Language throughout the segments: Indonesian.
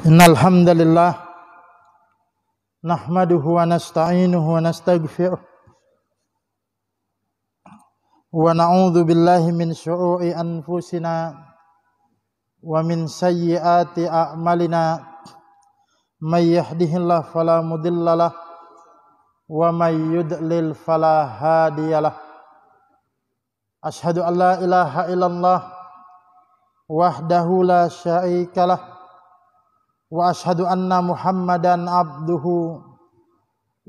Innal hamdalillah nahmaduhu wa nasta'inuhu wa nastaghfiruh wa na'udzu billahi min syururi anfusina wa min sayyiati a'malina may yahdihillahu fala mudhillalah wa may yudlil fala hadiyalah. Asyhadu an la ilaha illallah wahdahu la syarikalah wa asyhadu anna Muhammadan abduhu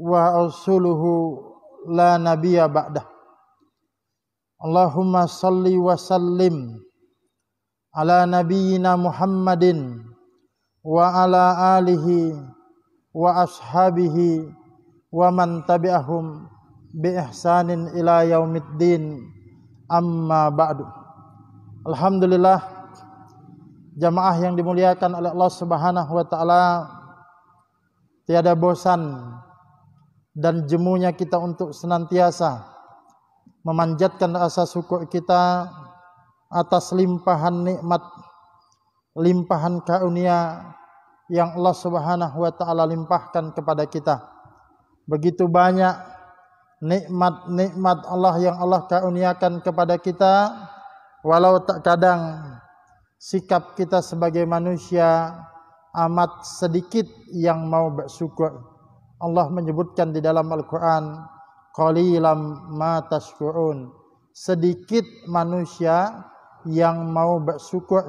wa rasuluhu la nabiyya ba'dah. Allahumma salli wa sallim ala nabiyyina Muhammadin wa ala alihi wa ashabihi wa man tabi'ahum bi ihsanin ila yaumiddin, amma ba'du. Alhamdulillah, jamaah yang dimuliakan oleh Allah Subhanahu wa taala, tiada bosan dan jemunya kita untuk senantiasa memanjatkan rasa syukur kita atas limpahan nikmat, limpahan karunia yang Allah Subhanahu wa taala limpahkan kepada kita. Begitu banyak nikmat-nikmat Allah yang Allah karuniakan kepada kita, walau tak kadang sikap kita sebagai manusia amat sedikit yang mau bersyukur. Allah menyebutkan di dalam Al-Quran, qalilam ma tashkurun, sedikit manusia yang mau bersyukur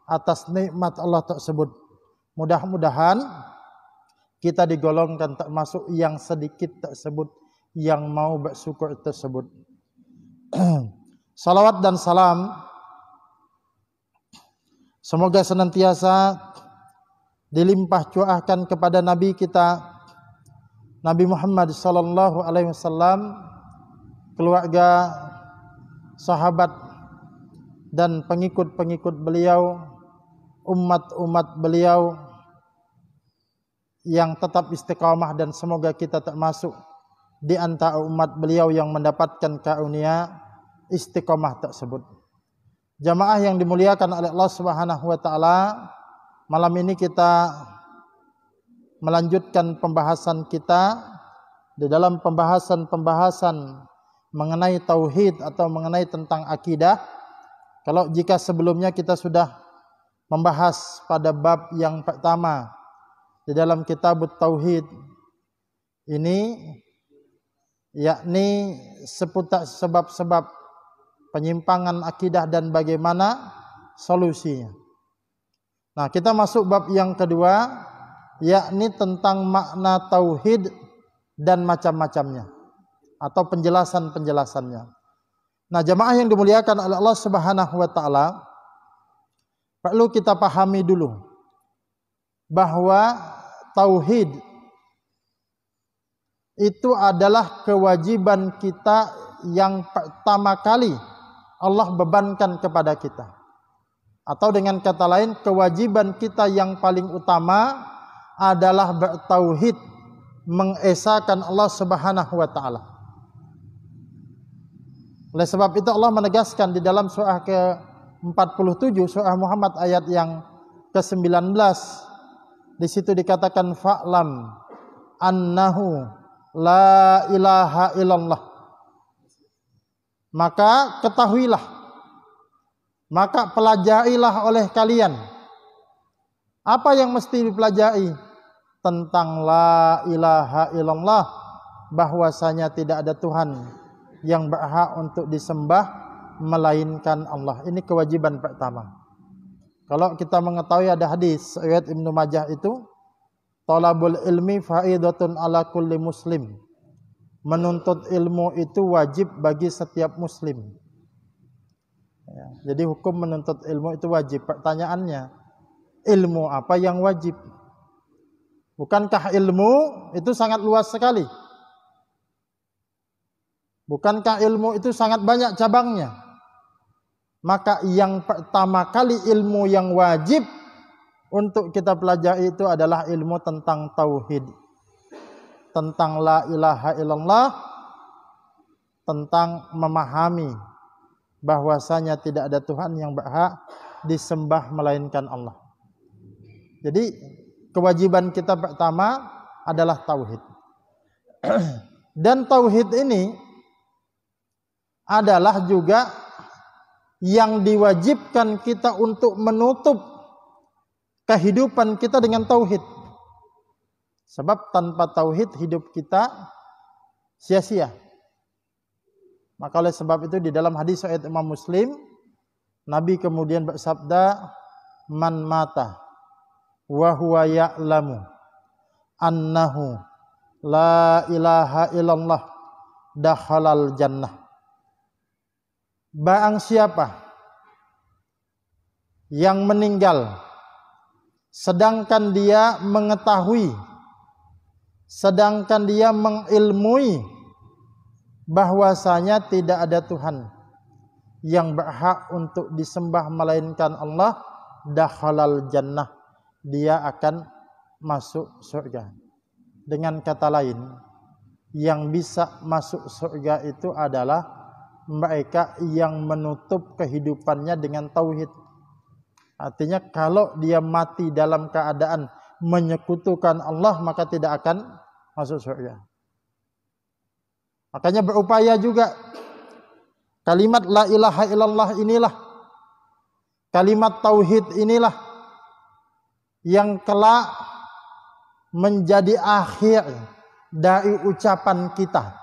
atas nikmat Allah tersebut. Mudah-mudahan kita digolongkan termasuk yang sedikit tersebut yang mau bersyukur tersebut. Salawat dan salam semoga senantiasa dilimpah curahkan kepada Nabi kita, Nabi Muhammad sallallahu alaihi wasallam, keluarga, sahabat dan pengikut-pengikut beliau, umat-umat beliau yang tetap istiqamah, dan semoga kita termasuk di antara umat beliau yang mendapatkan karunia istiqamah tersebut. Jamaah yang dimuliakan oleh Allah Subhanahu wa taala, malam ini kita melanjutkan pembahasan kita di dalam pembahasan mengenai tauhid atau mengenai tentang akidah. Kalau jika sebelumnya kita sudah membahas pada bab yang pertama di dalam kitab tauhid ini, yakni seputar sebab-sebab penyimpangan akidah dan bagaimana solusinya. Nah, kita masuk bab yang kedua, yakni tentang makna tauhid dan macam-macamnya atau penjelasan-penjelasannya. Nah, jamaah yang dimuliakan oleh Allah Subhanahu wa taala, perlu kita pahami dulu bahwa tauhid itu adalah kewajiban kita yang pertama kali Allah bebankan kepada kita. Atau dengan kata lain, kewajiban kita yang paling utama adalah bertauhid, mengesahkan Allah Subhanahu wa taala. Oleh sebab itu Allah menegaskan di dalam surah ke-47, surah Muhammad ayat yang ke-19, di situ dikatakan fa'lam annahu la ilaha illallah. Maka ketahuilah, maka pelajarilah oleh kalian. Apa yang mesti dipelajari? Tentang la ilaha illallah, bahwasanya tidak ada Tuhan yang berhak untuk disembah melainkan Allah. Ini kewajiban pertama. Kalau kita mengetahui ada hadis riwayat Ibnu Majah itu, talabul ilmi faidatun ala kulli muslim. Menuntut ilmu itu wajib bagi setiap muslim. Ya, jadi hukum menuntut ilmu itu wajib. Pertanyaannya, ilmu apa yang wajib? Bukankah ilmu itu sangat luas sekali? Bukankah ilmu itu sangat banyak cabangnya? Maka yang pertama kali ilmu yang wajib untuk kita pelajari itu adalah ilmu tentang tauhid, tentang la ilaha illallah, tentang memahami bahwasanya tidak ada Tuhan yang berhak disembah melainkan Allah. Jadi kewajiban kita pertama adalah tauhid. Dan tauhid ini adalah juga yang diwajibkan kita untuk menutup kehidupan kita dengan tauhid. Sebab tanpa tauhid hidup kita sia-sia. Maka oleh sebab itu di dalam hadis riwayat Imam Muslim, Nabi kemudian bersabda, "Man mata wa huwa ya'lamu annahu la ilaha illallah dakhalal jannah." Barang siapa yang meninggal sedangkan dia mengetahui, sedangkan dia mengilmui bahwasanya tidak ada Tuhan yang berhak untuk disembah melainkan Allah, dakhalal jannah, dia akan masuk surga. Dengan kata lain, yang bisa masuk surga itu adalah mereka yang menutup kehidupannya dengan tauhid. Artinya kalau dia mati dalam keadaan menyekutukan Allah, maka tidak akan masuk surga. Makanya berupaya juga kalimat la ilaha illallah inilah, kalimat tauhid inilah yang kelak menjadi akhir dari ucapan kita.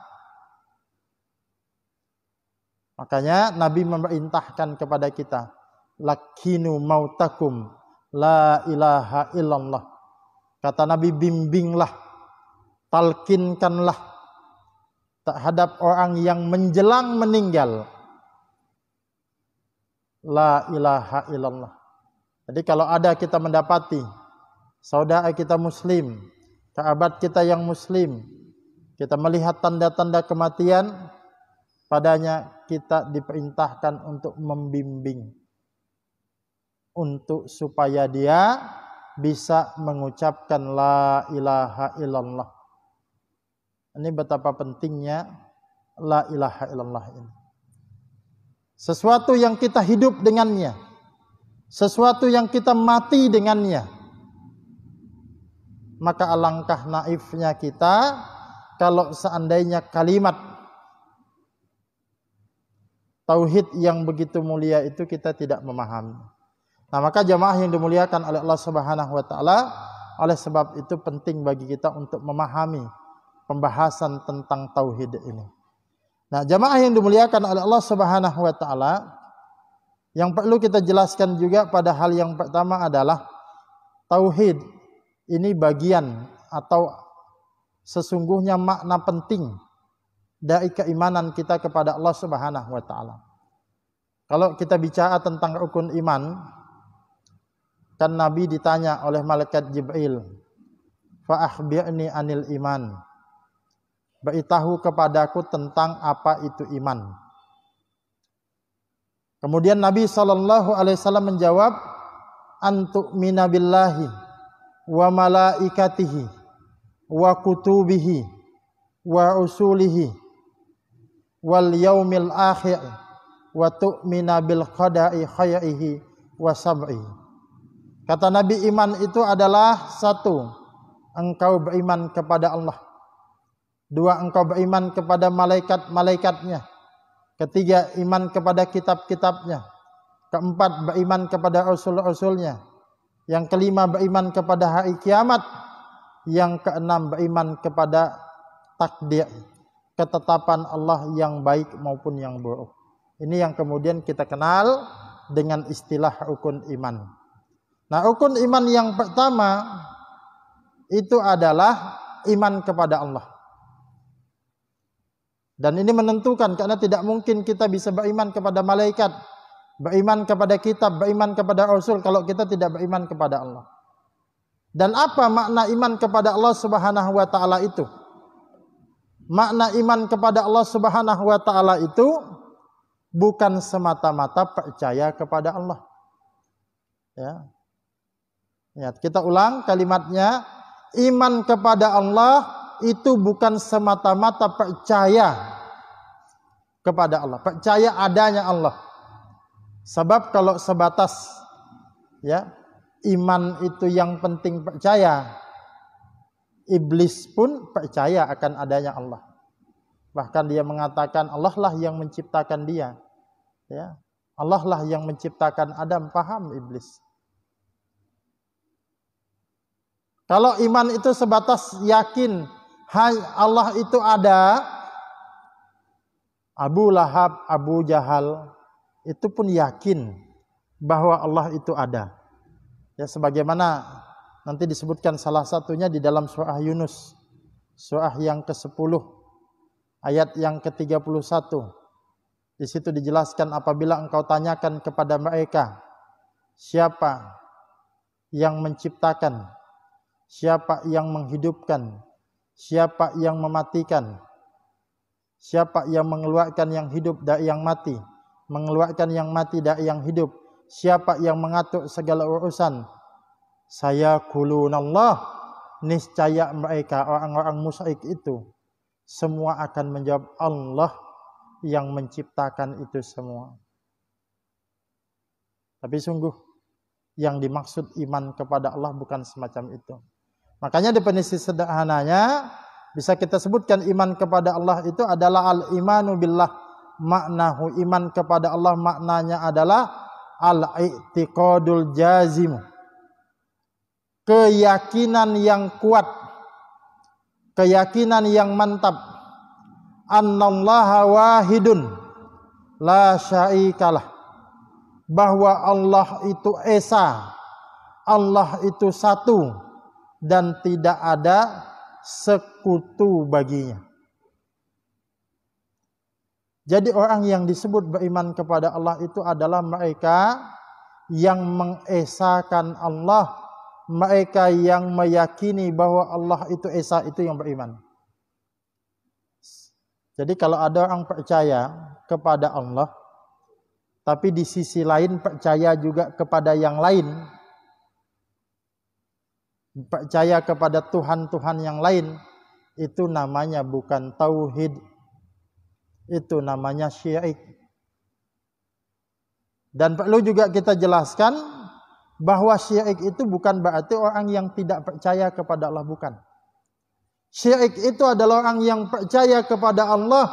Makanya Nabi memerintahkan kepada kita, lakinu mautakum la ilaha illallah. Kata Nabi, bimbinglah, talkinkanlah terhadap orang yang menjelang meninggal, la ilaha illallah. Jadi kalau ada kita mendapati saudara kita muslim, kerabat kita yang muslim, kita melihat tanda-tanda kematian padanya, kita diperintahkan untuk membimbing, untuk supaya dia bisa mengucapkan la ilaha illallah. Ini betapa pentingnya la ilaha illallah ini. Sesuatu yang kita hidup dengannya, sesuatu yang kita mati dengannya. Maka alangkah naifnya kita kalau seandainya kalimat tauhid yang begitu mulia itu kita tidak memahami. Nah, maka jamaah yang dimuliakan oleh Allah Subhanahu wa taala, oleh sebab itu penting bagi kita untuk memahami pembahasan tentang tauhid ini. Nah, jamaah yang dimuliakan oleh Allah Subhanahu wa taala, yang perlu kita jelaskan juga pada hal yang pertama adalah tauhid ini bagian atau sesungguhnya makna penting dari keimanan kita kepada Allah Subhanahu wa taala. Kalau kita bicara tentang rukun iman, kan Nabi ditanya oleh malaikat Jibril, fa akhbirni anil iman, beritahu kepadaku tentang apa itu iman. Kemudian Nabi SAW menjawab, antu'mina billahi wa malaikatihi wa kutubihi wa usulihi wal yaumil akhir wa tu'mina bil qada'i khairihi wa sab'ihi. Kata Nabi, iman itu adalah satu, engkau beriman kepada Allah. Dua, engkau beriman kepada malaikat-malaikatnya. Ketiga, iman kepada kitab-kitabnya. Keempat, beriman kepada rasul-rasulnya. Yang kelima, beriman kepada hari kiamat. Yang keenam, beriman kepada takdir, ketetapan Allah yang baik maupun yang buruk. Ini yang kemudian kita kenal dengan istilah rukun iman. Nah, rukun iman yang pertama itu adalah iman kepada Allah. Dan ini menentukan, karena tidak mungkin kita bisa beriman kepada malaikat, beriman kepada kitab, beriman kepada rasul kalau kita tidak beriman kepada Allah. Dan apa makna iman kepada Allah Subhanahu wa taala itu? Makna iman kepada Allah Subhanahu wa taala itu bukan semata-mata percaya kepada Allah. Ya, kita ulang kalimatnya, iman kepada Allah itu bukan semata-mata percaya kepada Allah, percaya adanya Allah. Sebab kalau sebatas iman itu yang penting percaya. Iblis pun percaya akan adanya Allah. Bahkan dia mengatakan Allah lah yang menciptakan dia. Ya, Allah lah yang menciptakan Adam. Paham iblis. Kalau iman itu sebatas yakin Allah itu ada, Abu Lahab, Abu Jahal itu pun yakin bahwa Allah itu ada. Ya, sebagaimana nanti disebutkan salah satunya di dalam surah Yunus, surah yang ke-10, ayat yang ke-31. Di situ dijelaskan apabila engkau tanyakan kepada mereka, siapa yang menciptakan, siapa yang menghidupkan, siapa yang mematikan, siapa yang mengeluarkan yang hidup dari yang mati, mengeluarkan yang mati dari yang hidup, siapa yang mengatur segala urusan, saya kulunallah, niscaya mereka orang-orang musyrik itu semua akan menjawab Allah yang menciptakan itu semua. Tapi sungguh yang dimaksud iman kepada Allah bukan semacam itu. Makanya definisi sederhananya bisa kita sebutkan iman kepada Allah itu adalah al-imanu billah. Maknahu iman kepada Allah maknanya adalah al-i'tiqadul jazim. Keyakinan yang kuat, keyakinan yang mantap, annallaha wahidun la syarikalah, bahwa Allah itu esa, Allah itu satu dan tidak ada sekutu baginya. Jadi orang yang disebut beriman kepada Allah itu adalah mereka yang mengesakan Allah, mereka yang meyakini bahwa Allah itu esa, itu yang beriman. Jadi kalau ada orang percaya kepada Allah, tapi di sisi lain percaya juga kepada yang lain, percaya kepada Tuhan-Tuhan yang lain, itu namanya bukan tauhid, itu namanya syirik. Dan perlu juga kita jelaskan bahwa syirik itu bukan berarti orang yang tidak percaya kepada Allah, bukan. Syirik itu adalah orang yang percaya kepada Allah,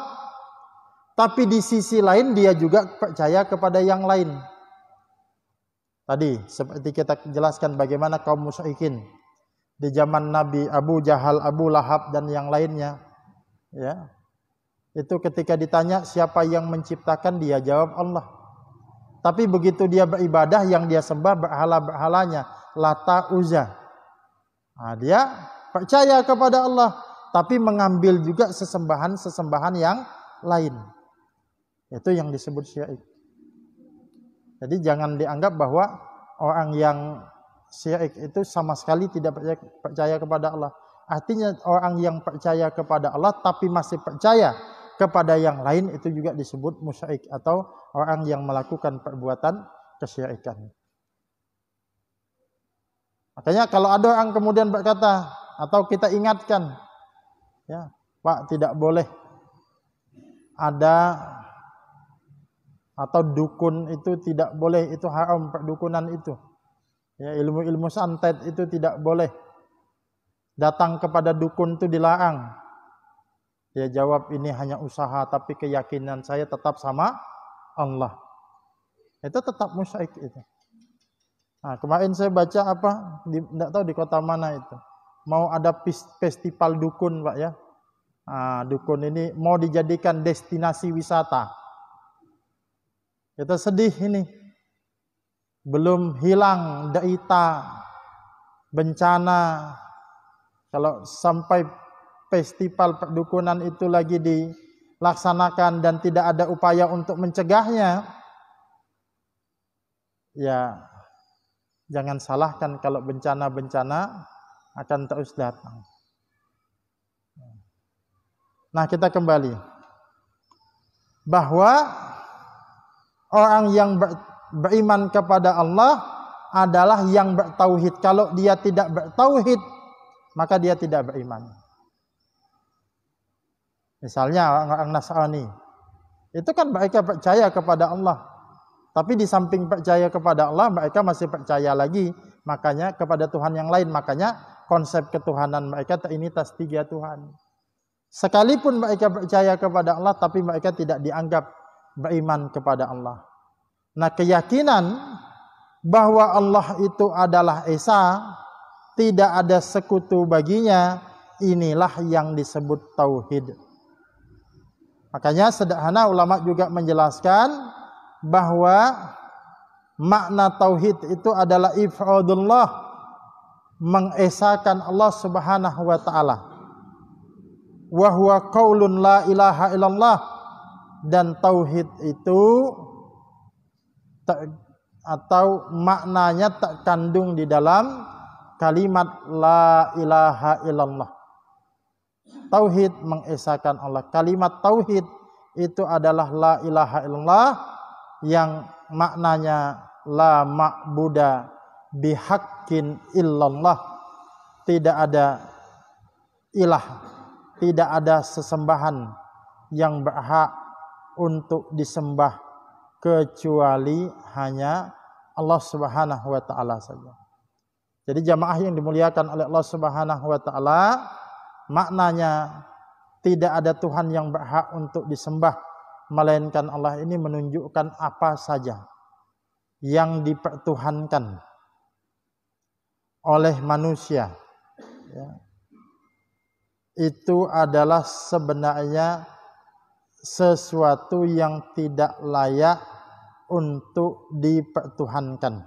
tapi di sisi lain dia juga percaya kepada yang lain. Tadi seperti kita jelaskan bagaimana kaum musyrikin di zaman Nabi, Abu Jahal, Abu Lahab dan yang lainnya, ya. Itu ketika ditanya siapa yang menciptakan, dia jawab Allah. Tapi begitu dia beribadah, yang dia sembah berhala-berhalanya, Lata, Uzza. Nah, dia percaya kepada Allah, tapi mengambil juga sesembahan-sesembahan yang lain. Itu yang disebut syirik. Jadi jangan dianggap bahwa orang yang syirik itu sama sekali tidak percaya kepada Allah. Artinya orang yang percaya kepada Allah tapi masih percaya kepada yang lain itu juga disebut musyrik atau orang yang melakukan perbuatan kesyirikan. Makanya kalau ada orang kemudian berkata atau kita ingatkan, ya, Pak, tidak boleh ada atau dukun itu tidak boleh, itu haram perdukunan itu. Ya, ilmu-ilmu santet itu tidak boleh. Datang kepada dukun itu dilarang. Dia jawab, ini hanya usaha, tapi keyakinan saya tetap sama Allah. Itu tetap musyrik itu. Nah, kemarin saya baca tidak tahu di kota mana itu. Mau ada festival dukun, Pak, ya. Nah, dukun ini mau dijadikan destinasi wisata. Kita sedih ini. Belum hilang derita, bencana. Kalau sampai festival perdukunan itu lagi dilaksanakan dan tidak ada upaya untuk mencegahnya, ya jangan salahkan kalau bencana-bencana akan terus datang. Nah, kita kembali bahwa orang yang beriman kepada Allah adalah yang bertauhid. Kalau dia tidak bertauhid, maka dia tidak beriman. Misalnya orang Nasrani, itu kan mereka percaya kepada Allah. Tapi di samping percaya kepada Allah, mereka masih percaya lagi makanya kepada Tuhan yang lain. Makanya konsep ketuhanan mereka Trinitas, 3 Tuhan. Sekalipun mereka percaya kepada Allah, tapi mereka tidak dianggap beriman kepada Allah. Nah, keyakinan bahwa Allah itu adalah Esa, tidak ada sekutu baginya, inilah yang disebut tauhid. Makanya sederhana ulama juga menjelaskan bahwa makna tauhid itu adalah ifradullah, mengesakan Allah Subhanahu wa taala. Wa huwa qaulun la ilaha illallah, dan tauhid itu atau maknanya terkandung di dalam kalimat la ilaha illallah. Tauhid mengesakan Allah. Kalimat tauhid itu adalah la ilaha illallah, yang maknanya la ma'buda bihaqqin illallah. Tidak ada ilah, tidak ada sesembahan yang berhak untuk disembah kecuali hanya Allah Subhanahu wa taala saja. Jadi jamaah yang dimuliakan oleh Allah Subhanahu wa taala, maknanya tidak ada Tuhan yang berhak untuk disembah melainkan Allah ini menunjukkan apa saja yang dipertuhankan oleh manusia, ya, itu adalah sebenarnya sesuatu yang tidak layak untuk dipertuhankan.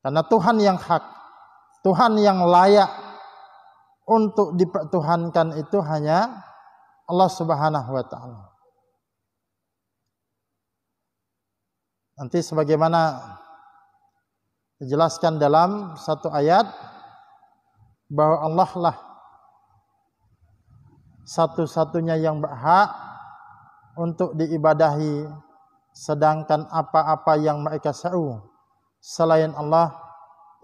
Karena Tuhan yang hak, Tuhan yang layak untuk dipertuhankan itu hanya Allah Subhanahu wa taala. Nanti sebagaimana dijelaskan dalam satu ayat bahwa Allah lah satu-satunya yang berhak untuk diibadahi, sedangkan apa-apa yang mereka seru selain Allah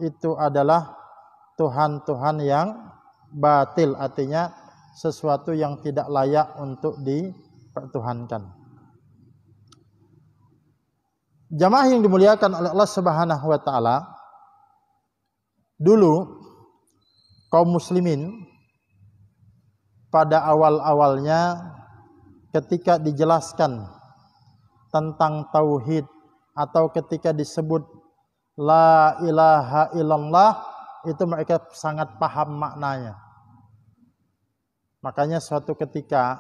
itu adalah Tuhan-Tuhan yang batil, artinya sesuatu yang tidak layak untuk dipertuhankan. Jamaah yang dimuliakan oleh Allah Subhanahu wa taala, dulu kaum muslimin pada awal-awalnya ketika dijelaskan tentang tauhid atau ketika disebut la ilaha illallah, itu mereka sangat paham maknanya. Makanya suatu ketika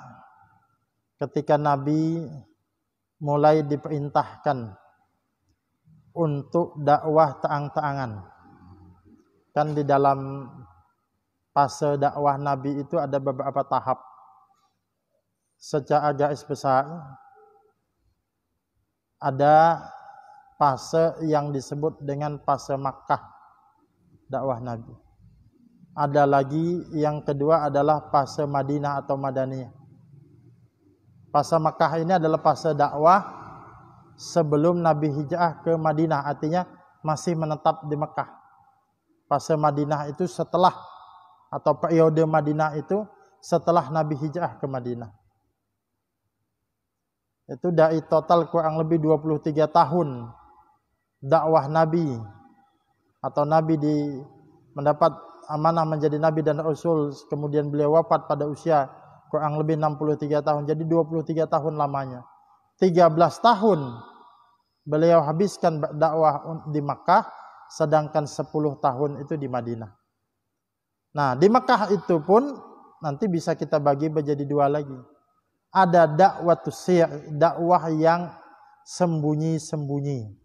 Nabi mulai diperintahkan untuk dakwah terang-terangan, kan di dalam fase dakwah Nabi itu ada beberapa tahap. Secara garis besar ada fase yang disebut dengan fase Makkah dakwah Nabi. Ada lagi yang kedua adalah fase Madinah atau Madaniyah. Fase Makkah ini adalah fase dakwah sebelum Nabi hijrah ke Madinah, artinya masih menetap di Mekah. Fase Madinah itu setelah, atau periode Madinah itu setelah Nabi hijrah ke Madinah. Itu dari total kurang lebih 23 tahun dakwah Nabi, atau Nabi mendapat amanah menjadi Nabi dan Rasul, kemudian beliau wafat pada usia kurang lebih 63 tahun. Jadi 23 tahun lamanya. 13 tahun beliau habiskan berdakwah di Makkah, sedangkan 10 tahun itu di Madinah. Nah, di Makkah itu pun nanti bisa kita bagi menjadi dua lagi. Ada dakwatus sir, dakwah yang sembunyi-sembunyi.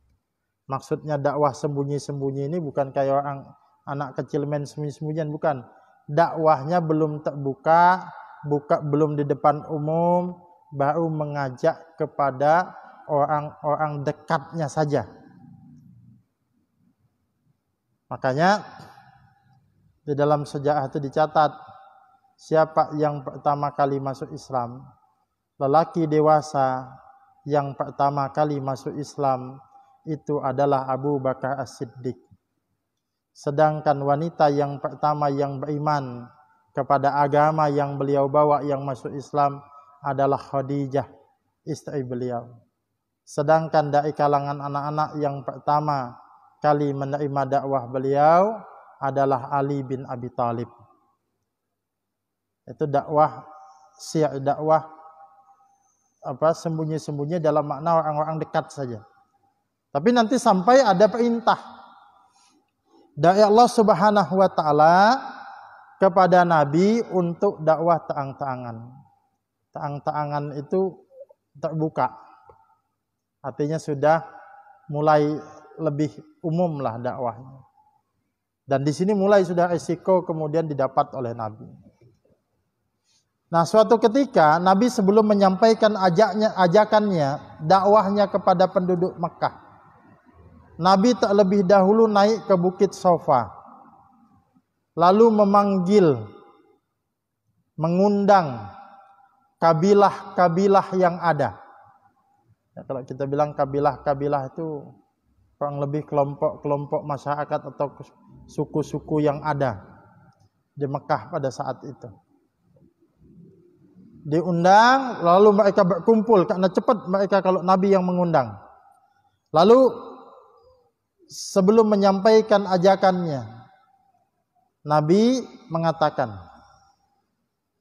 Maksudnya dakwah sembunyi-sembunyi ini bukan kayak orang anak kecil main sembunyi-sembunyian, bukan. Dakwahnya belum terbuka, belum di depan umum, baru mengajak kepada orang-orang dekatnya saja. Makanya di dalam sejarah itu dicatat, siapa yang pertama kali masuk Islam, lelaki dewasa yang pertama kali masuk Islam itu adalah Abu Bakar As-Siddiq. Sedangkan wanita yang pertama yang beriman kepada agama yang beliau bawa yang masuk Islam adalah Khadijah, istri beliau. Sedangkan dari kalangan anak-anak yang pertama sekali menerima dakwah beliau adalah Ali bin Abi Thalib. Itu dakwah sembunyi-sembunyi dalam makna orang-orang dekat saja. Tapi nanti sampai ada perintah dari Allah Subhanahu wa taala kepada Nabi untuk dakwah terang-terangan. Terang-terangan itu terbuka. Artinya sudah mulai lebih umum lah dakwahnya. Dan di sini mulai sudah resiko kemudian didapat oleh Nabi. Nah, suatu ketika Nabi sebelum menyampaikan ajakannya, dakwahnya kepada penduduk Mekah, Nabi terlebih dahulu naik ke Bukit Sofa, lalu mengundang kabilah-kabilah yang ada. Ya, kalau kita bilang kabilah-kabilah itu kurang lebih kelompok-kelompok masyarakat atau suku-suku yang ada di Mekah pada saat itu. Diundang, lalu mereka berkumpul, karena cepat mereka kalau Nabi yang mengundang. Lalu sebelum menyampaikan ajakannya, Nabi mengatakan,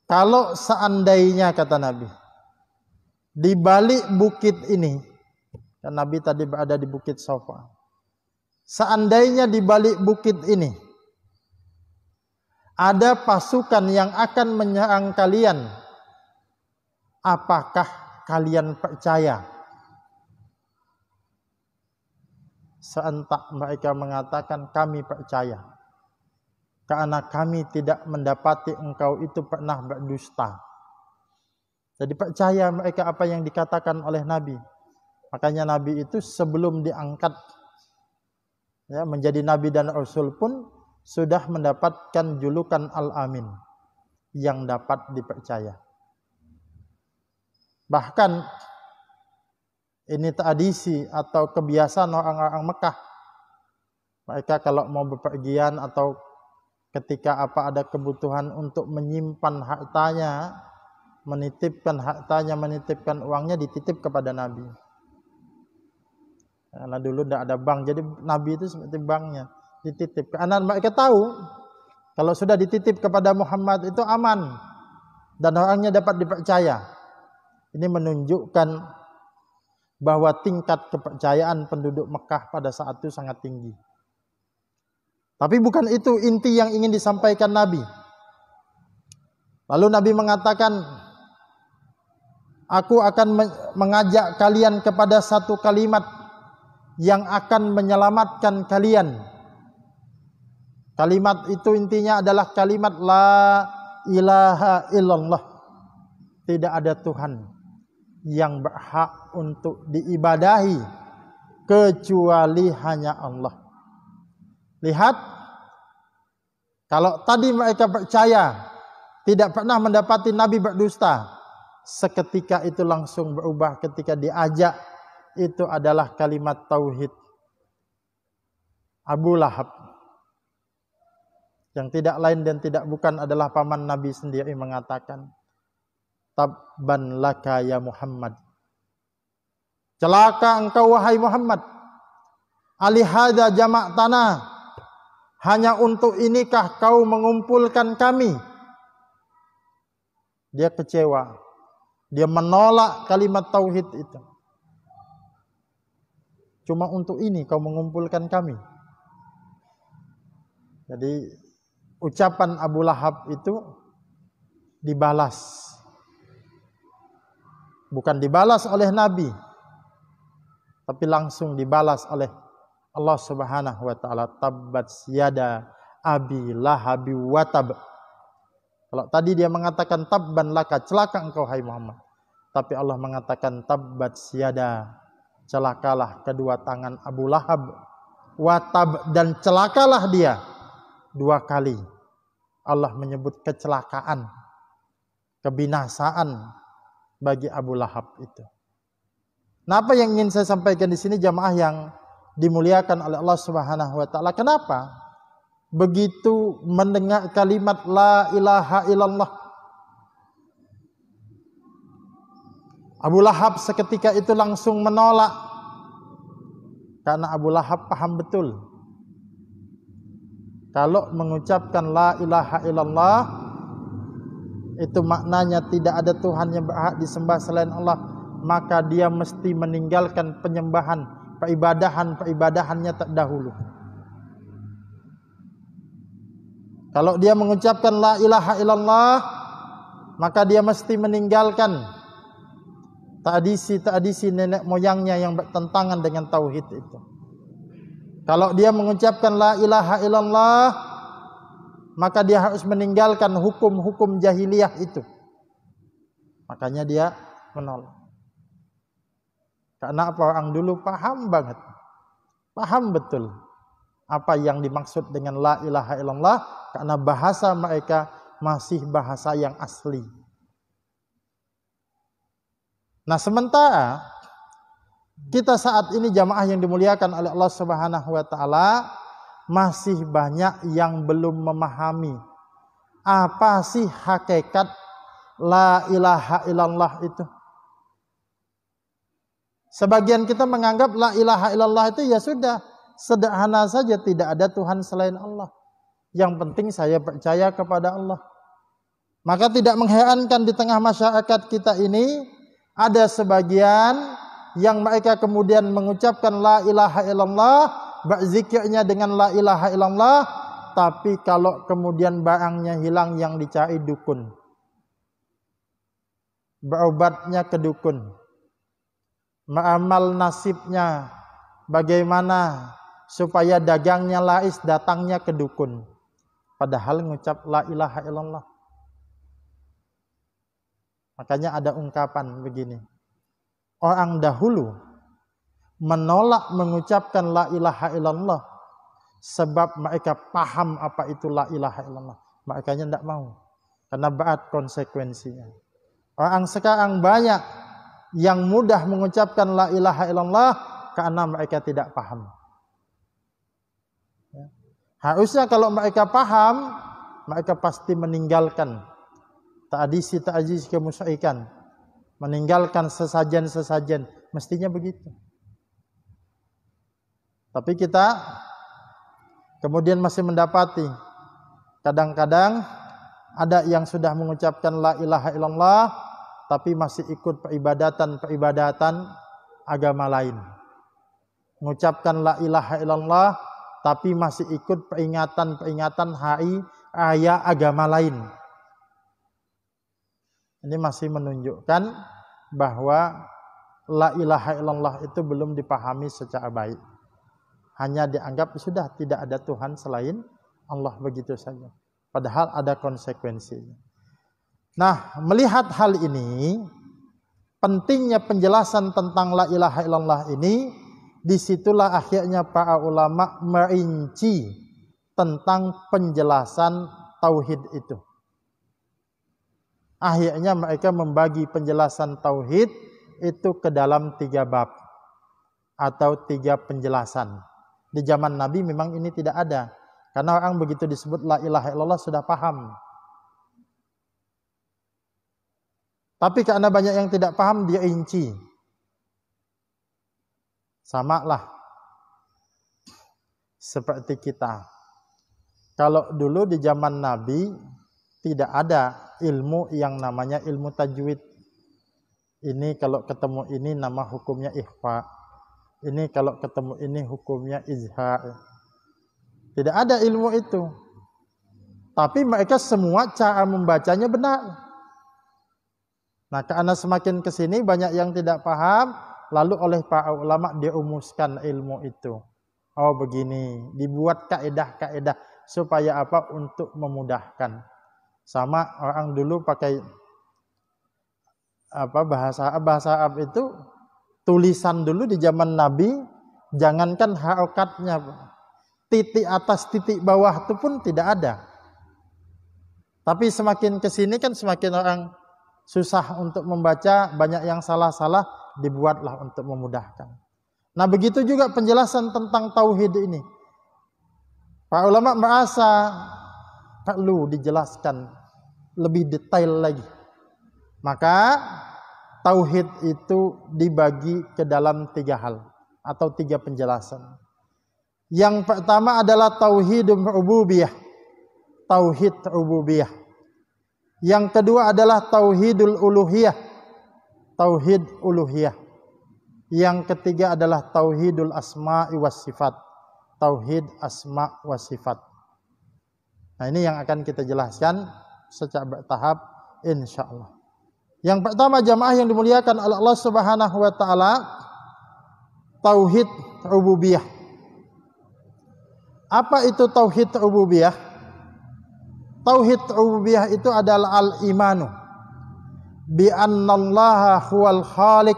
kalau seandainya, kata Nabi, di balik bukit ini, dan Nabi tadi berada di Bukit Sofa, seandainya di balik bukit ini ada pasukan yang akan menyerang kalian, apakah kalian percaya? Serentak mereka mengatakan, kami percaya, karena kami tidak mendapati engkau itu pernah berdusta. Jadi percaya mereka apa yang dikatakan oleh Nabi. Makanya Nabi itu sebelum diangkat ya, menjadi Nabi dan Rasul pun sudah mendapatkan julukan Al-Amin, yang dapat dipercaya. Bahkan ini tradisi atau kebiasaan orang-orang Mekah. Mereka kalau mau bepergian atau ketika ada kebutuhan untuk menyimpan hartanya, menitipkan uangnya, dititip kepada Nabi. Karena dulu tidak ada bank, jadi Nabi itu seperti banknya, dititip. Karena mereka tahu kalau sudah dititip kepada Muhammad itu aman dan orangnya dapat dipercaya. Ini menunjukkan bahwa tingkat kepercayaan penduduk Mekah pada saat itu sangat tinggi. Tapi bukan itu inti yang ingin disampaikan Nabi. Lalu Nabi mengatakan, aku akan mengajak kalian kepada satu kalimat yang akan menyelamatkan kalian. Kalimat itu intinya adalah kalimat la ilaha illallah. Tidak ada Tuhan yang berhak untuk diibadahi kecuali hanya Allah. Lihat, kalau tadi mereka percaya tidak pernah mendapati Nabi berdusta, seketika itu langsung berubah ketika diajak. Itu adalah kalimat tauhid. Abu Lahab, yang tidak lain dan tidak bukan adalah paman Nabi sendiri, mengatakan, tabban laka ya Muhammad, celaka engkau wahai Muhammad, alihada jamak tanah, hanya untuk inikah kau mengumpulkan kami? Dia kecewa, dia menolak kalimat tauhid itu. Cuma untuk ini kau mengumpulkan kami? Jadi ucapan Abu Lahab itu dibalas. Bukan dibalas oleh Nabi, tapi langsung dibalas oleh Allah Subhanahu wa taala. Tabbat yada abi lahabi wa tab. Kalau tadi dia mengatakan tabban laka, celaka engkau hai Muhammad, tapi Allah mengatakan tabbat yada, celakalah kedua tangan Abu Lahab, wa tab, dan celakalah dia. Dua kali Allah menyebut kecelakaan, kebinasaan bagi Abu Lahab itu. Nah, apa yang ingin saya sampaikan di sini jamaah yang dimuliakan oleh Allah Subhanahu wa taala? Kenapa begitu mendengar kalimat la ilaha illallah, Abu Lahab seketika itu langsung menolak? Karena Abu Lahab paham betul Kalau mengucapkan la ilaha illallah itu maknanya tidak ada Tuhan yang berhak disembah selain Allah, maka dia mesti meninggalkan penyembahan, peribadahannya terdahulu. Kalau dia mengucapkan la ilaha illallah, maka dia mesti meninggalkan tradisi nenek moyangnya yang bertentangan dengan tauhid itu. Kalau dia mengucapkan la ilaha illallah, maka dia harus meninggalkan hukum-hukum jahiliyah itu. Makanya dia menolak. Karena apa? Orang dulu paham banget. Paham betul apa yang dimaksud dengan la ilaha illallah, karena bahasa mereka masih bahasa yang asli. Nah, sementara kita saat ini jamaah yang dimuliakan oleh Allah Subhanahu wa taala masih banyak yang belum memahami apa sih hakikat la ilaha illallah itu. Sebagian kita menganggap la ilaha illallah itu ya sudah sederhana saja, tidak ada Tuhan selain Allah. Yang penting saya percaya kepada Allah. Maka tidak mengherankan di tengah masyarakat kita ini ada sebagian yang mereka kemudian mengucapkan la ilaha illallah, berzikirnya dengan la ilaha illallah, tapi kalau kemudian barangnya hilang yang dicari dukun, berobatnya ke dukun, meramal nasibnya bagaimana supaya dagangnya laris, datangnya ke dukun, padahal mengucap la ilaha illallah. Makanya ada ungkapan begini, orang dahulu menolak mengucapkan la ilaha illallah sebab mereka paham apa itu la ilaha illallah. Makanya tidak mau, karena berat konsekuensinya. Orang sekarang banyak yang mudah mengucapkan la ilaha illallah karena mereka tidak paham. Harusnya kalau mereka paham, mereka pasti meninggalkan tradisi kemusyrikan, meninggalkan sesajen-sesajen, mestinya begitu. Tapi kita kemudian masih mendapati kadang-kadang ada yang sudah mengucapkan la ilaha illallah tapi masih ikut peribadatan agama lain. Mengucapkan la ilaha illallah tapi masih ikut peringatan hari raya agama lain. Ini masih menunjukkan bahwa la ilaha illallah itu belum dipahami secara baik. Hanya dianggap sudah tidak ada Tuhan selain Allah begitu saja. Padahal ada konsekuensinya. Nah, melihat hal ini, pentingnya penjelasan tentang la ilaha illallah ini, disitulah akhirnya para ulama merinci tentang penjelasan tauhid itu. Akhirnya mereka membagi penjelasan tauhid itu ke dalam 3 bab atau 3 penjelasan. Di zaman Nabi memang ini tidak ada, karena orang begitu disebut la ilaha illallah sudah paham. Tapi karena banyak yang tidak paham, dia rinci. Sama lah seperti kita. Kalau dulu di zaman Nabi tidak ada ilmu yang namanya ilmu tajwid. Ini kalau ketemu ini nama hukumnya ikhfa. Ini kalau ketemu ini hukumnya izhar. Tidak ada ilmu itu. Tapi mereka semua cara membacanya benar. Nah, karena semakin ke sini banyak yang tidak paham, lalu oleh para ulama dirumuskan ilmu itu. Oh begini, dibuat kaidah-kaidah supaya apa? Untuk memudahkan. Sama orang dulu pakai apa bahasa Arab itu, tulisan dulu di zaman Nabi, jangankan harokatnya, titik atas titik bawah itu pun tidak ada. Tapi semakin ke sini kan semakin orang susah untuk membaca, banyak yang salah-salah, dibuatlah untuk memudahkan. Nah, begitu juga penjelasan tentang tauhid ini. Para ulama merasa perlu dijelaskan lebih detail lagi. Maka tauhid itu dibagi ke dalam 3 hal atau 3 penjelasan. Yang pertama adalah tauhidul rububiyah, tauhid rububiyah. Yang kedua adalah tauhidul uluhiyah, tauhid uluhiyah. Yang ketiga adalah tauhidul asma'i was sifat, tauhid asma' was sifat. Nah, ini yang akan kita jelaskan secara bertahap insyaallah. Yang pertama jamaah yang dimuliakan oleh Allah Subhanahu wa taala, tauhid rububiyah. Apa itu tauhid rububiyah? Tauhid rububiyah itu adalah al-imanu bi annallaha huwal khaliq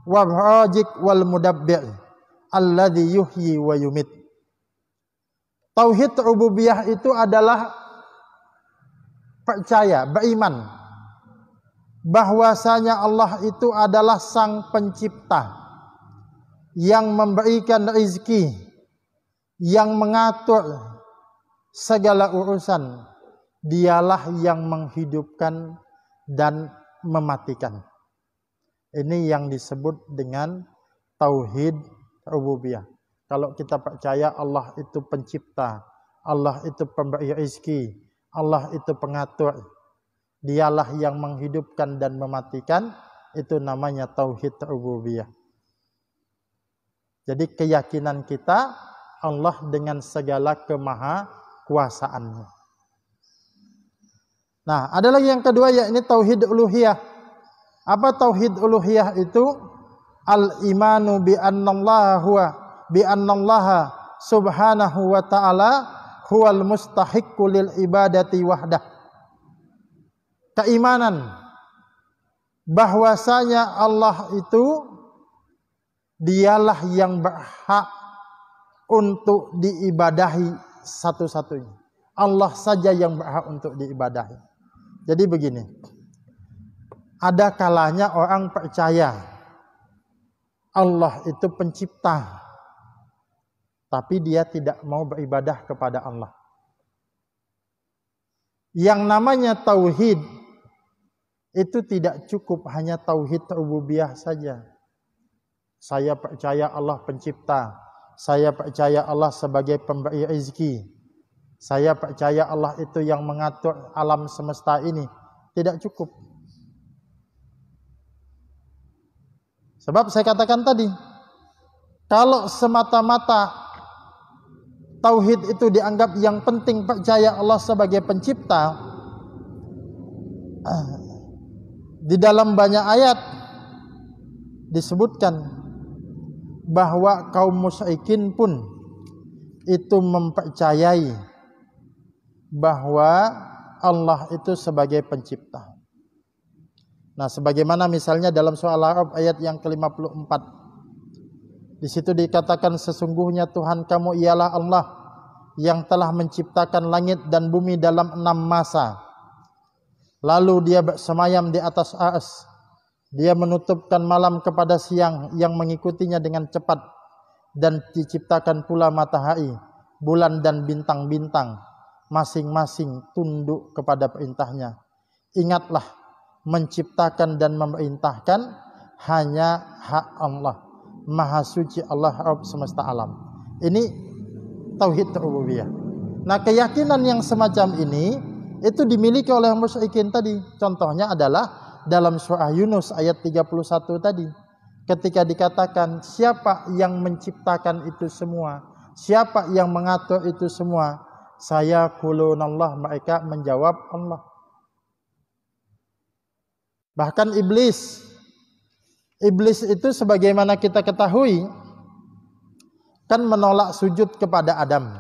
wal razik wal mudabbir alladzi yuhyi wa yumit. Tauhid rububiyah itu adalah percaya, beriman bahwasanya Allah itu adalah sang pencipta yang memberikan rezeki, yang mengatur segala urusan. Dialah yang menghidupkan dan mematikan. Ini yang disebut dengan tauhid rububiyah. Kalau kita percaya Allah itu pencipta, Allah itu pemberi rezeki, Allah itu pengatur, dialah yang menghidupkan dan mematikan, itu namanya tauhid rububiyah. Jadi keyakinan kita Allah dengan segala kemahakuasaannya. Nah, ada lagi yang kedua, yakni tauhid uluhiyah. Apa tauhid uluhiyah itu? Al-imanu bi annallaha subhanahu wa ta'ala huwal mustahiqqu lil ibadati wahdah. Keimanan bahwasanya Allah itu dialah yang berhak untuk diibadahi satu-satunya. Allah saja yang berhak untuk diibadahi. Jadi begini, ada kalanya orang percaya Allah itu pencipta, tapi dia tidak mau beribadah kepada Allah. Yang namanya tauhid itu tidak cukup hanya tauhid rububiyah saja. Saya percaya Allah pencipta, saya percaya Allah sebagai pemberi rezeki, saya percaya Allah itu yang mengatur alam semesta ini. Tidak cukup. Sebab saya katakan tadi, kalau semata-mata tauhid itu dianggap yang penting, percaya Allah sebagai pencipta, di dalam banyak ayat disebutkan bahwa kaum musyrikin pun itu mempercayai bahwa Allah itu sebagai pencipta. Nah, sebagaimana misalnya dalam surah Al-A'raf ayat yang ke-54. Di situ dikatakan sesungguhnya Tuhan kamu ialah Allah yang telah menciptakan langit dan bumi dalam 6 masa. Lalu dia bersemayam di atas arsy. Dia menutupkan malam kepada siang yang mengikutinya dengan cepat, dan diciptakan pula matahari, bulan dan bintang-bintang, masing-masing tunduk kepada perintahnya. Ingatlah, menciptakan dan memerintahkan hanya hak Allah. Maha suci Allah Rabb semesta alam. Ini tauhid rububiyah. Nah, keyakinan yang semacam ini itu dimiliki oleh musyrikin tadi. Contohnya adalah dalam surah Yunus ayat 31 tadi. Ketika dikatakan siapa yang menciptakan itu semua, siapa yang mengatur itu semua, saya kulunallah, mereka menjawab Allah. Bahkan iblis itu sebagaimana kita ketahui kan menolak sujud kepada Adam.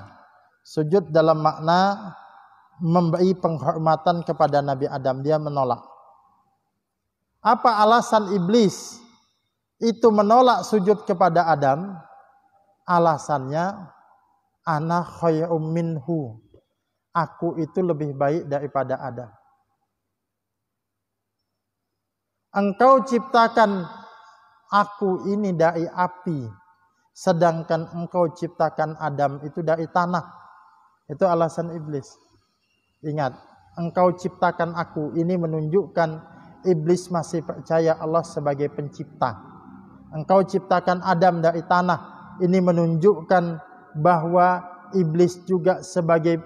Sujud dalam makna memberi penghormatan kepada Nabi Adam, dia menolak. Apa alasan iblis itu menolak sujud kepada Adam? Alasannya, ana khairum minhu, aku itu lebih baik daripada Adam. Engkau ciptakan aku ini dari api, sedangkan engkau ciptakan Adam itu dari tanah. Itu alasan iblis. Ingat, engkau ciptakan aku, ini menunjukkan iblis masih percaya Allah sebagai pencipta. Engkau ciptakan Adam dari tanah, ini menunjukkan bahwa iblis juga sebagai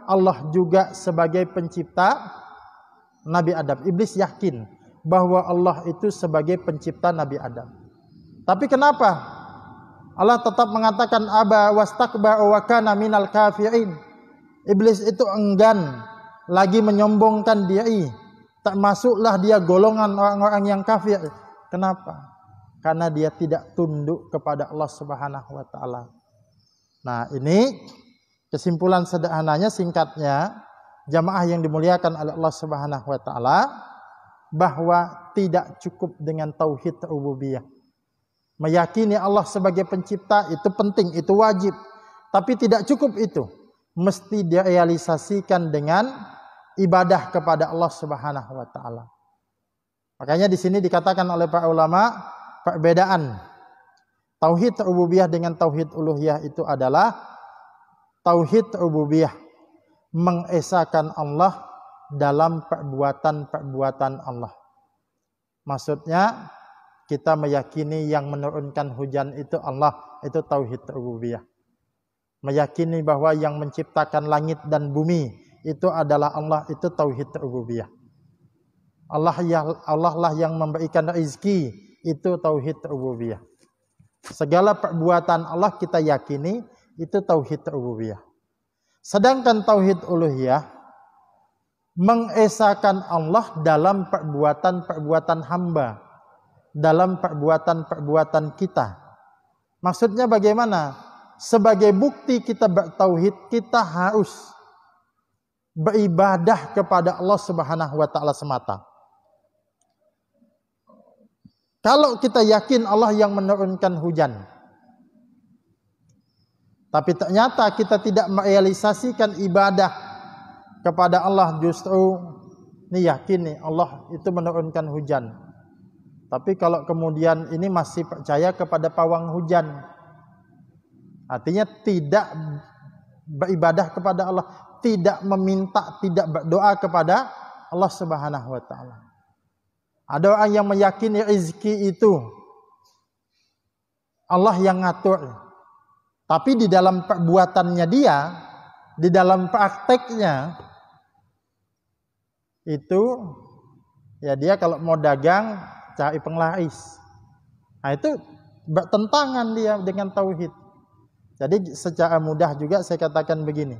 Allah juga sebagai pencipta Nabi Adam. Iblis yakin bahwa Allah itu sebagai pencipta Nabi Adam. Tapi kenapa Allah tetap mengatakan aba wastakbara wa kana minal kafirin? Iblis itu enggan lagi menyombongkan diri, tak masuklah dia golongan orang-orang yang kafir. Kenapa? Karena dia tidak tunduk kepada Allah Subhanahu wa taala. Nah, ini kesimpulan sederhananya, singkatnya, jamaah yang dimuliakan oleh Allah Subhanahu wa taala, bahwa tidak cukup dengan tauhid rububiyah. Meyakini Allah sebagai pencipta itu penting, itu wajib. Tapi tidak cukup itu. Mesti direalisasikan dengan ibadah kepada Allah Subhanahu wa taala. Makanya di sini dikatakan oleh para ulama, perbedaan tauhid rububiyah dengan tauhid uluhiyah itu adalah tauhid rububiyah mengesahkan Allah dalam perbuatan-perbuatan Allah. Maksudnya kita meyakini yang menurunkan hujan itu Allah, itu tauhid rububiyah. Meyakini bahwa yang menciptakan langit dan bumi itu adalah Allah, itu tauhid rububiyah. Allah lah yang memberikan rezeki, itu tauhid rububiyah. Segala perbuatan Allah kita yakini itu tauhid rububiyah. Sedangkan tauhid uluhiyah mengesahkan Allah dalam perbuatan-perbuatan hamba, dalam perbuatan-perbuatan kita. Maksudnya bagaimana? Sebagai bukti kita bertauhid, kita harus beribadah kepada Allah Subhanahu wa taala semata. Kalau kita yakin Allah yang menurunkan hujan, tapi ternyata kita tidak merealisasikan ibadah kepada Allah, justru ini yakin nih Allah itu menurunkan hujan. Tapi kalau kemudian ini masih percaya kepada pawang hujan, artinya tidak beribadah kepada Allah, tidak meminta, tidak berdoa kepada Allah Subhanahu wa taala. Ada orang yang meyakini rezeki itu Allah yang ngatur. Tapi di dalam perbuatannya dia, di dalam prakteknya itu ya dia kalau mau dagang cari penglaris. Nah, itu bertentangan dia dengan tauhid. Jadi secara mudah juga saya katakan begini.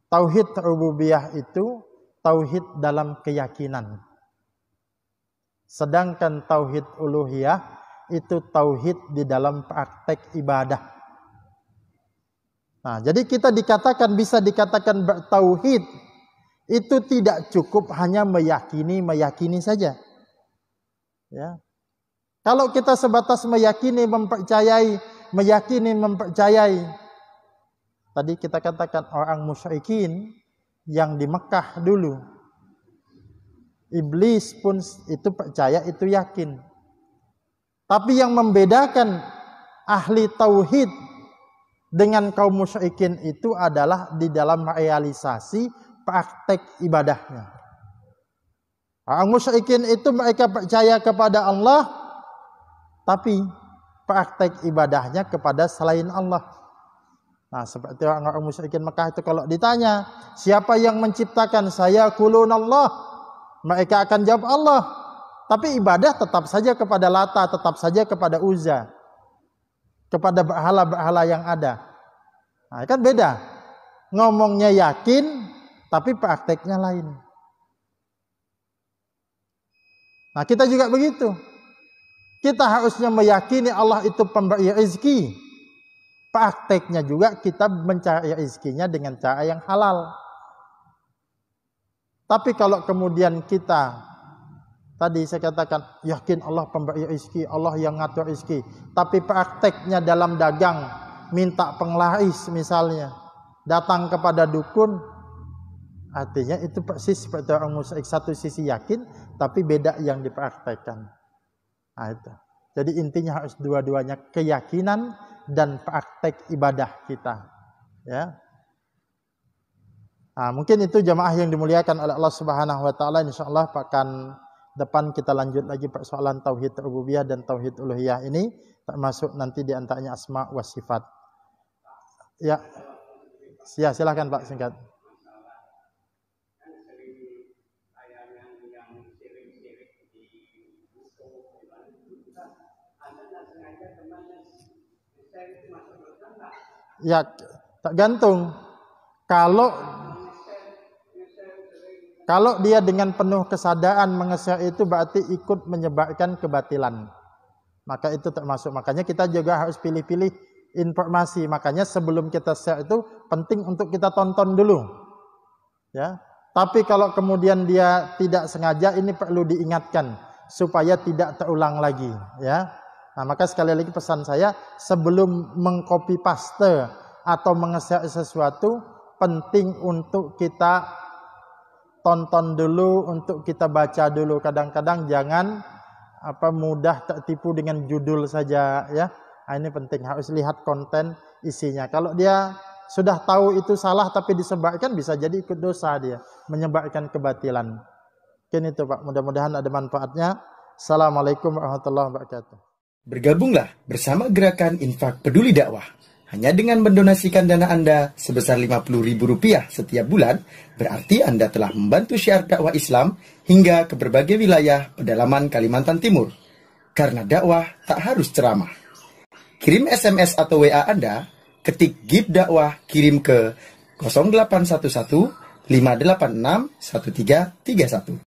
Tauhid rububiyah itu tauhid dalam keyakinan. Sedangkan tauhid uluhiyah itu tauhid di dalam praktek ibadah. Nah, jadi kita bisa dikatakan bertauhid itu tidak cukup hanya meyakini saja. Ya. Kalau kita sebatas meyakini, mempercayai. Tadi kita katakan orang musyrikin yang di Mekah dulu. Iblis pun itu percaya, itu yakin. Tapi yang membedakan ahli tauhid dengan kaum musyrikin itu adalah di dalam realisasi praktek ibadahnya. Orang musyrikin itu mereka percaya kepada Allah, tapi praktek ibadahnya kepada selain Allah. Nah, seperti orang musyrikin Mekah itu kalau ditanya, siapa yang menciptakan saya? Qulunallah. Mereka akan jawab Allah. Tapi ibadah tetap saja kepada Lata, tetap saja kepada Uzza, kepada berhala-berhala yang ada. Nah, kan beda. Ngomongnya yakin, tapi prakteknya lain. Nah, kita juga begitu. Kita harusnya meyakini Allah itu pemberi rezeki. Prakteknya juga kita mencari rezekinya dengan cara yang halal. Tapi kalau kemudian kita, tadi saya katakan, yakin Allah pemberi rezeki, Allah yang ngatur rezeki. Tapi prakteknya dalam dagang, minta penglaris misalnya, datang kepada dukun, artinya itu persis seperti orang musyrik. Satu sisi yakin, tapi beda yang dipraktekkan. Nah, itu. Jadi intinya harus dua-duanya, keyakinan dan praktek ibadah kita. Ya. Nah, mungkin itu jamaah yang dimuliakan oleh Allah Subhanahu wa taala. Insyaallah pekan depan kita lanjut lagi persoalan tauhid rububiyah dan tauhid uluhiyah ini, termasuk nanti di antaranya asma wa sifat. Ya, ya silakan Pak singkat. Ya, tak gantung. Kalau dia dengan penuh kesadaran menge-share itu berarti ikut menyebabkan kebatilan. Maka itu termasuk. Makanya kita juga harus pilih-pilih informasi. Makanya sebelum kita share itu penting untuk kita tonton dulu. Ya. Tapi kalau kemudian dia tidak sengaja, ini perlu diingatkan supaya tidak terulang lagi, ya. Nah, maka sekali lagi pesan saya, sebelum mengcopy paste atau menge-share sesuatu, penting untuk kita tonton dulu, untuk kita baca dulu. Kadang-kadang jangan mudah tertipu dengan judul saja, ya. Nah, ini penting, harus lihat konten isinya. Kalau dia sudah tahu itu salah tapi disebarkan, bisa jadi ikut dosa dia, menyebarkan kebatilan. Mungkin itu Pak, mudah-mudahan ada manfaatnya. Assalamualaikum warahmatullahi wabarakatuh. Bergabunglah bersama gerakan Infak Peduli Dakwah. Hanya dengan mendonasikan dana Anda sebesar Rp50.000 setiap bulan, berarti Anda telah membantu syiar dakwah Islam hingga ke berbagai wilayah pedalaman Kalimantan Timur. Karena dakwah tak harus ceramah. Kirim SMS atau WA Anda, ketik GIB Dakwah, kirim ke 0811 586 1331.